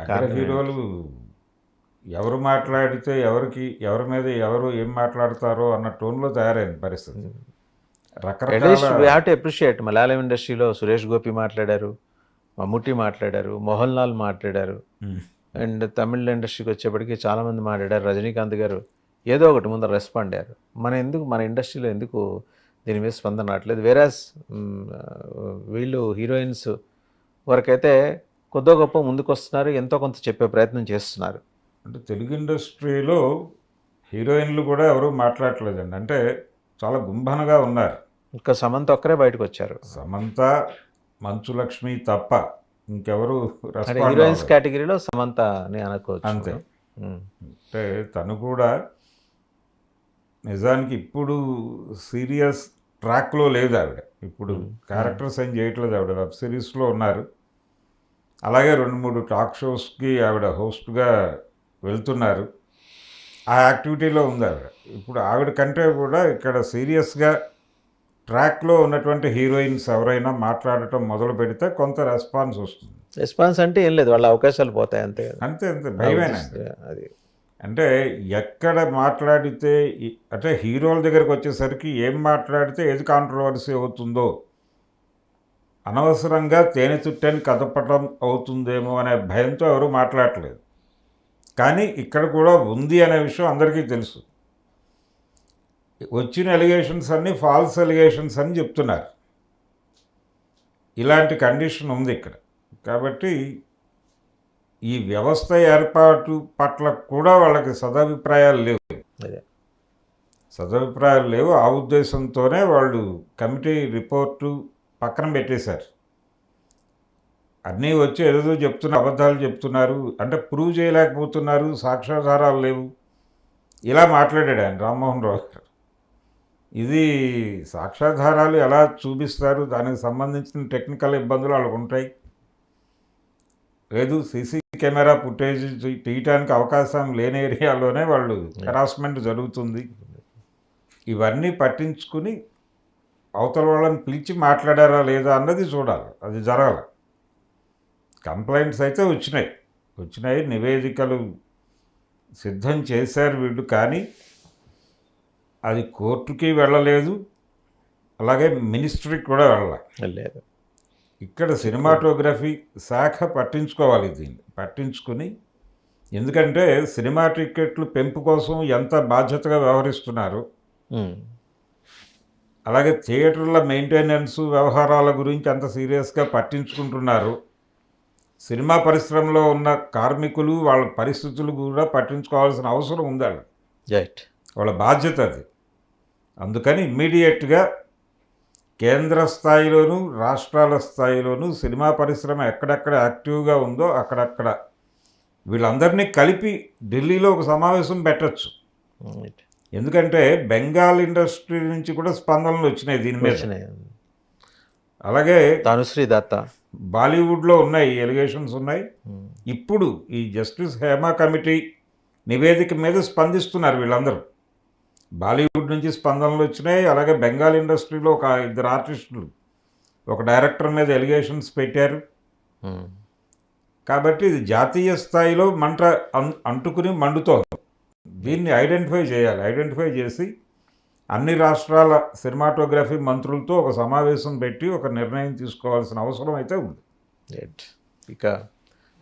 అగ్ర హీరోలు ఎవరు మాట్లాడితే ఎవరి మీద ఎవరు ఏం మాట్లాడతారో అన్న టోన్లో తయారైన పరిస్థితి. At least we have to appreciate Malayalam ఇండస్ట్రీలో సురేష్ గోపి మాట్లాడారు, మమ్ముట్టి మాట్లాడారు, మోహన్ లాల్ మాట్లాడారు, అండ్ తమిళ ఇండస్ట్రీకి వచ్చేప్పటికి చాలామంది మాట్లాడారు. రజనీకాంత్ గారు ఏదో ఒకటి ముందర రెస్పాండ్ అయ్యారు. మన ఇండస్ట్రీలో ఎందుకు దీని మీద స్పందన రావట్లేదు? వేరాస్ వీళ్ళు హీరోయిన్స్ వరకైతే కొద్దో గొప్ప ముందుకు వస్తున్నారు, ఎంతో కొంత చెప్పే ప్రయత్నం చేస్తున్నారు. అంటే తెలుగు ఇండస్ట్రీలో హీరోయిన్లు కూడా ఎవరు మాట్లాడట్లేదండి. అంటే చాలా గుంభనగా ఉన్నారు. ఇంకా సమంత ఒక్కరే బయటకు వచ్చారు. సమంత, మంచు లక్ష్మి తప్ప ఇంకెవరు హీరోయిన్స్ కేటగిరీలో సమంత అని అనుకోవచ్చు. అంతే. అంటే తను కూడా నిజానికి ఇప్పుడు సీరియస్ ట్రాక్లో లేదు ఆవిడ. ఇప్పుడు క్యారెక్టర్స్ ఏం చేయట్లేదు ఆవిడ. వెబ్ సిరీస్లో ఉన్నారు. అలాగే 2-3 టాక్ షోస్కి ఆవిడ హోస్ట్గా వెళ్తున్నారు. ఆ యాక్టివిటీలో ఉంది ఆవిడ. ఇప్పుడు ఆవిడ కంటే కూడా ఇక్కడ సీరియస్గా ట్రాక్లో ఉన్నటువంటి హీరోయిన్స్ ఎవరైనా మాట్లాడటం మొదలు పెడితే కొంత రెస్పాన్స్ వస్తుంది. రెస్పాన్స్ అంటే ఏం లేదు, వాళ్ళ అవకాశాలు పోతాయి అంతే. అంతే భయమేనండి. అది అంటే ఎక్కడ మాట్లాడితే అంటే హీరోల దగ్గరికి వచ్చేసరికి ఏం మాట్లాడితే ఏది కాంట్రవర్సీ అవుతుందో, అనవసరంగా తేనె చుట్టని కదపటం అవుతుందేమో అనే భయంతో ఎవరు మాట్లాడట్లేదు. కానీ ఇక్కడ కూడా ఉంది అనే విషయం అందరికీ తెలుసు. వచ్చిన ఎలిగేషన్స్ అన్నీ ఫాల్స్ ఎలిగేషన్స్ అని చెప్తున్నారు. ఇలాంటి కండిషన్ ఉంది ఇక్కడ. కాబట్టి ఈ వ్యవస్థ ఏర్పాటు పట్ల కూడా వాళ్ళకి సదభిప్రాయాలు లేవు. ఆ ఉద్దేశంతోనే వాళ్ళు కమిటీ రిపోర్టు పక్కన పెట్టేశారు. అన్నీ వచ్చి ఏదో చెప్తున్నారు, అబద్ధాలు చెప్తున్నారు, అంటే ప్రూవ్ చేయలేకపోతున్నారు, సాక్ష్యాధారాలు లేవు, ఇలా మాట్లాడాడు ఆయన రామ్మోహన్ రావు గారు. ఇది సాక్ష్యాధారాలు ఎలా చూపిస్తారు, దానికి సంబంధించిన టెక్నికల్ ఇబ్బందులు వాళ్ళకు ఉంటాయి. లేదు సీసీ కెమెరా ఫుటేజ్ తీయటానికి అవకాశం లేని ఏరియాలోనే వాళ్ళు హెరాస్మెంట్ జరుగుతుంది. ఇవన్నీ పట్టించుకుని అవతల వాళ్ళని పిలిచి మాట్లాడారా లేదా అన్నది చూడాలి. అది జరగాలి. కంప్లైంట్స్ అయితే వచ్చినాయి, నివేదికలు సిద్ధం చేశారు వీళ్ళు. కానీ అది కోర్టుకి వెళ్ళలేదు, అలాగే మినిస్ట్రీకి కూడా వెళ్ళలేదు. ఇక్కడ సినిమాటోగ్రఫీ శాఖ పట్టించుకోవాలి, దీన్ని పట్టించుకుని. ఎందుకంటే సినిమా టికెట్లు పెంపు కోసం ఎంత బాధ్యతగా వ్యవహరిస్తున్నారు, అలాగే థియేటర్ల మెయింటెనెన్స్ వ్యవహారాల గురించి అంత సీరియస్గా పట్టించుకుంటున్నారు. సినిమా పరిశ్రమలో ఉన్న కార్మికులు వాళ్ళ పరిస్థితులు కూడా పట్టించుకోవాల్సిన అవసరం ఉండాలి. వాళ్ళ బాధ్యత అది. అందుకని ఇమ్మీడియట్గా కేంద్ర స్థాయిలోనూ రాష్ట్రాల స్థాయిలోనూ సినిమా పరిశ్రమ ఎక్కడెక్కడ యాక్టివ్గా ఉందో అక్కడక్కడ వీళ్ళందరినీ కలిపి ఢిల్లీలో ఒక సమావేశం పెట్టచ్చు. ఎందుకంటే బెంగాల్ ఇండస్ట్రీ నుంచి కూడా స్పందనలు వచ్చినాయి దీని మీద. అలాగే తనుశ్రీ దత్తా బాలీవుడ్లో ఉన్నాయి, ఎలిగేషన్స్ ఉన్నాయి. ఇప్పుడు ఈ జస్టిస్ హేమా కమిటీ నివేదిక మీద స్పందిస్తున్నారు వీళ్ళందరూ. బాలీవుడ్ నుంచి స్పందనలు వచ్చినాయి. అలాగే బెంగాల్ ఇండస్ట్రీలో ఒక 2 ఆర్టిస్టులు, ఒక డైరెక్టర్ మీద ఎలిగేషన్స్ పెట్టారు. కాబట్టి ఇది జాతీయ స్థాయిలో మంట అంటుకుని మండుతోంది. దీన్ని ఐడెంటిఫై చేయాలి. ఐడెంటిఫై చేసి అన్ని రాష్ట్రాల సినిమాటోగ్రఫీ మంత్రులతో ఒక సమావేశం పెట్టి ఒక నిర్ణయం తీసుకోవాల్సిన అవసరం అయితే ఉంది. ఇక